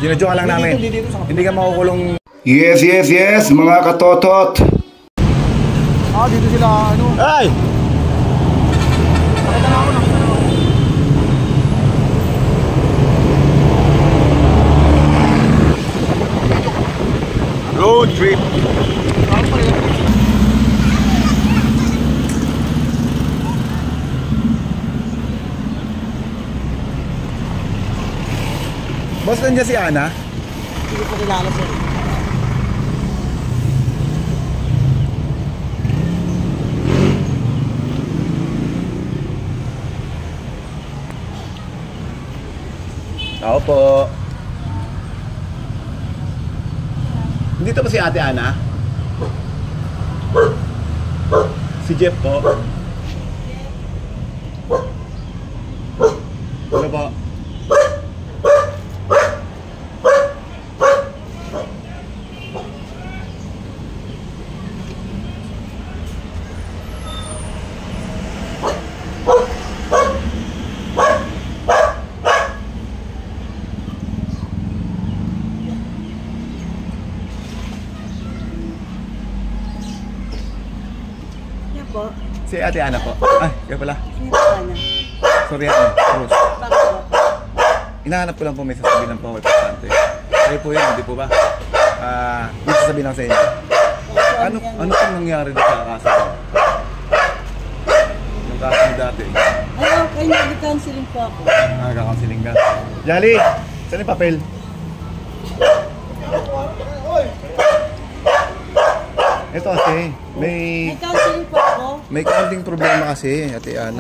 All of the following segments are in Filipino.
Ginadyo ka lang namin. Hindi ka makukulong. Yes, yes, yes, mga katotot. Dito sila, ano? Ay! Pakita na ako na. Road trip. Boss, nandiyan si Ana? Hindi ko kilala sir. Ako po. Dito ba si Ate Ana? Si Jeff po. Ano po? Po. Si Ate Ana po. Ay, kaya pala. Sino pa na? Sorry, Ana. Cruz. Bakit po? Hinahanap ko lang po may sasabihin ng Power Pasante. Kayo po yun, hindi po ba? May sasabihin lang sa inyo. Ano pong nangyari doon sa kaso? Yung kaso mo dati. Ay, okay, nag-counseling po ako. Nagka-counseling ka. Jolly, saan yung papel? Ito kasi, May counseling po ako. may kaunting problema kasi, Ate Ana.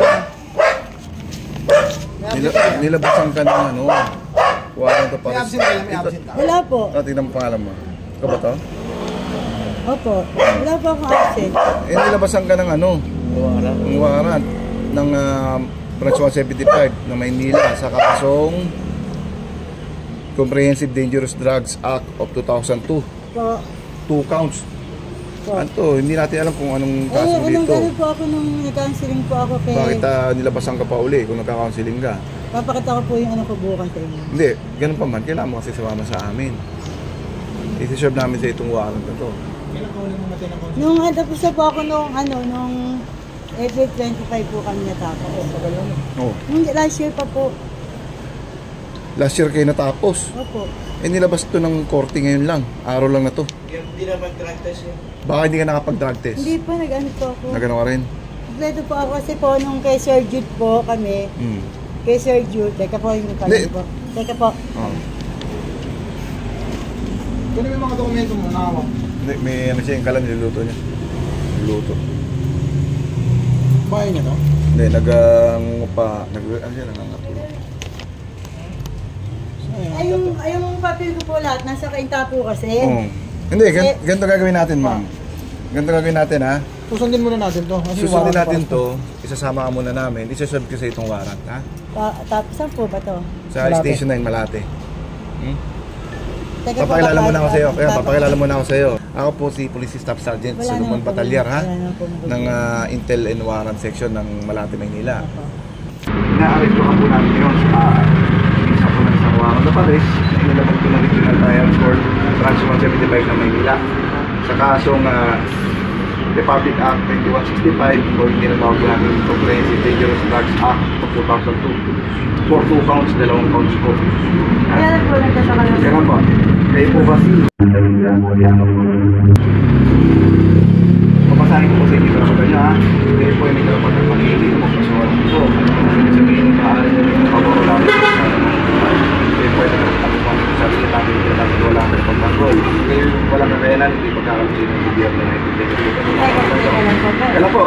Nilabasan ka ng ano, warrant of May arrest. absent ka lang, may absent ka. Wala po. Tingnan mo pangalan mo. Ikaw ba to? Opo. Wala po akong absent. Nilabasan ka ng ano, ng warrant ng branch 175 ng Maynila sa kasong Comprehensive Dangerous Drugs Act of 2002. Po. 2 counts. Po. Ano, hindi natin alam kung anong kaso Anong dito. gano'n po ako nung nag-counseling po ako kay... Bakit nilabasan ka pa uli kung nagka-counseling ka? Papakita ko po yung ano ko bukas sa inyo. Hindi, ganun pa man. Kailangan mo kasi sumama sa amin. Isi-serve namin sa itong warrant na to. Kailan ka ulit namatay ng counseling? Nung tapos na po ako nung April 25 po kami natapos. Oh. Nung last year pa po. Last year kayo natapos. Opo. Nilabas to ng korte ngayon lang. Araw lang na to. Hindi na mag-drug test yun. Baka hindi ka nakapag-drug test. Hindi pa, nag-ano po ako. Nagano ka rin? Kompleto po ako kasi po nung kay Sir Jude po kami. Kay Sir Jude. Teka po yung Hindi. po. Teka po. Oh. Kung may mga dokumento mo, nakawak. Hindi, may ano siya yung kalan niluluto niya. Niluluto. Bahay niya to? Hindi, ano siya, nangangapulo. Ay, yung papel ko po lahat, nasa kainta po kasi. Oh. Hindi, ganito gagawin natin, ma'am. Ganito gagawin natin, ha? Susundin muna natin to. Kasi Susundin warrant natin pa. to, isasama ka muna namin, isaserve ko sa itong warrant, ha? Tapos saan po ba to? Sa Malate. Station 9, Malate. Teka po, Papakilala muna ako sa iyo. Kaya papakilala- papakilala muna ako sa iyo. Ako po si Police Staff Sergeant Wala Solomon naman po, Batalyar, ha? wala naman po. Ng Intel and Warrant Section ng Malate, Maynila. Opo. Ina-arresto ka po namin ngayon sa isa po ng isang warrant of arrest. Inilabag po ng Regional Trial Court Branch 175 ng Maynila sa kasong Republic Act 2165 o hindi na tawag po namin Comprehensive Dangerous Drugs Act of 2002 for 2 counts, 2 counts po. Kaya po, nagkasama lang. Kaya nga po, kayo po ba si papasahin ko po sa inyo sa kapatid nyo, ha? Kayo po yung may karapatan pag-iili ng mga pasuwalan ko. Sabihin nyo maaari nyo yung paborolan ko sa kayo po yung karapatan po kami sa sarili natin yung natin wala kayo pagpagod. Kayo walang kakayanan, hindi pagkakalusin ng gobyerno na ito. Kaya po,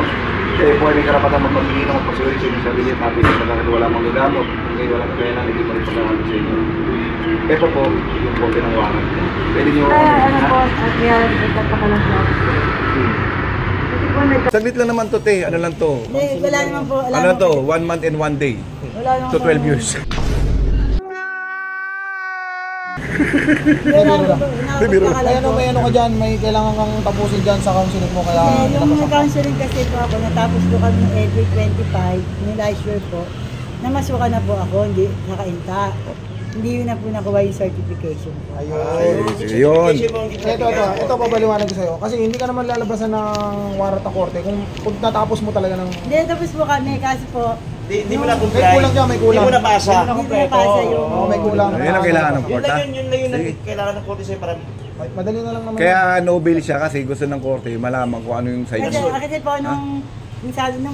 kayo po ay may karapatan magpag-iili ng mga pasuwalan sa inyong sarili natin yung pagkakalusin wala mang gagamot. Kayo walang kakayanan, hindi pa rin pagkakalusin sa inyo. Ito po, yung kote ng warrant. Pwede nyo... Ano po, at kaya nagkakalang po. Saglit lang naman to, te. Ano lang to? Wala naman po. Ano to? 1 month and 1 day. Wala naman So 12 years. Ay, ano, may ano ka dyan, may kailangan kang tapusin dyan sa counseling mo, kaya Yung nag-counseling kasi po ako, natapos ko kami ng April 25, yung last year po, namasukan na po ako, hindi nakainta. hindi na po nakuha yung certification po. Ayun. Yun. Ito papaliwanag ko sa'yo. Kasi hindi ka naman lalabasan ng warat ng korte kung natapos mo talaga ng... Hindi, tapos po kami kasi po, Hindi mo na May kulang dyan, may kulang. Hindi mo na pasa. hindi po napasa yung... Oo, may kulang. Yun ang kailangan ng Yun korte. lang yun lang yung kailangan ng korte sa'yo para Madali na lang naman. Kaya no bail siya kasi gusto ng korte malaman kung ano yung side. Kasi po, nung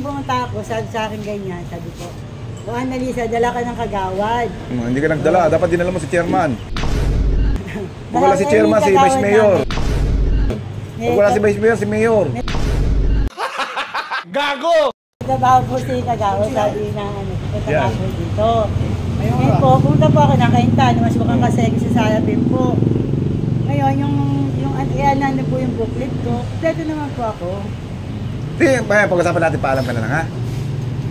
pumunta ako, sabi sa akin ganyan, sabi ko, o Annalisa, dala ka ng kagawad. Hindi ka nagdala, dapat dinala mo si chairman. Kung wala si chairman, si vice mayor. Kung wala si vice mayor, si mayor. Trabaho po si kagawad, sabi na ano, trabaho Yan. po dito. Ngayon po, pumunta po ako ng Kainta, mas mukhang kasegi sa Salapin po. Ngayon, yung ano po yung booklet ko, kompleto naman po ako. Sige, pag-usapan natin, paalam ka na lang ha.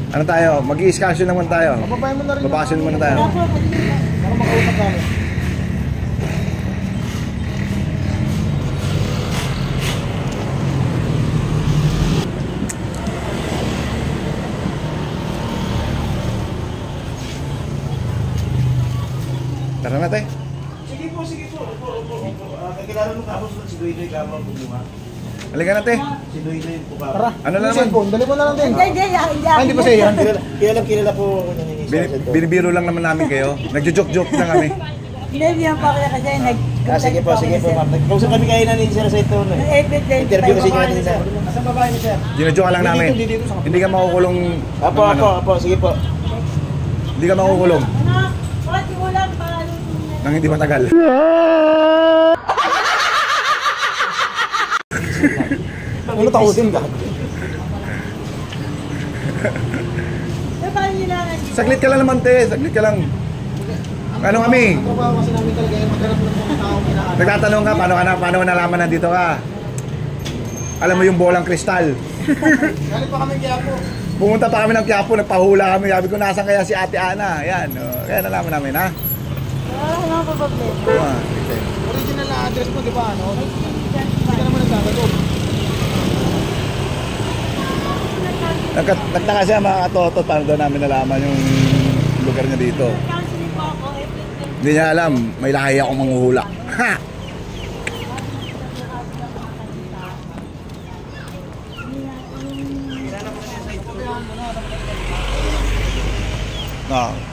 Ano tayo? Mag-i-discussion naman tayo. Bababayin mo na rin. Babakasyon muna tayo. Wala po, kasi Para makausap namin. Tara na tayo. Sige po. Kakilala mo kapos si Doy Gama Bumunga. Halika na tayo. Si Doy po ka. Tara. Ano na Yung naman? cellphone, dali mo na lang din. Hindi, Hindi pa sa'yo yan. Kilala po ako ng inisa. Binibiro lang naman namin kayo. Nagjo-joke-joke na kami. Hindi yan pa kaya kasi Sige po, ma'am. Nag-usap kami kayo ng inisa sa ito. Interview kasi kayo ng inisa. Asan babae ni sir? Ginojoke ka lang namin. Hindi ka makukulong. Apo, sige po. Hindi ka makukulong Anak, bakit yung ulam pa? nang hindi matagal. Ano takutin ka? Paano nila? Saglit ka lang naman te. Saglit ka lang. Ano kami? Ang trabaho kasi namin talaga yung maghanap ng mga taong inaanak. Nagtatanong ka, paano ka nalaman nandito ka? Alam mo yung bolang kristal. Galing pa kami kaya po. Pumunta pa kami ng Quiapo, nagpahula kami. Sabi ko, nasan kaya si Ate Ana? Yan, kaya nalaman namin, ha? Wala pa problema. Original na address mo, di ba? Ano? Hindi ka naman nagkakagot. Nagtaka siya mga katotot, paano daw namin nalaman yung lugar niya dito. Counseling po ako, Hindi niya alam, may lahi akong manghuhula. Ha!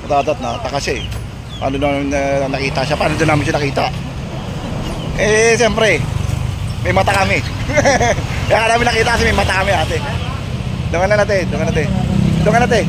Katotot na, taka siya eh. Paano na nakita siya? Paano doon namin siya nakita? Eh, siyempre, may mata kami. Kaya namin nakita kasi may mata kami ate. Doon ka na natin.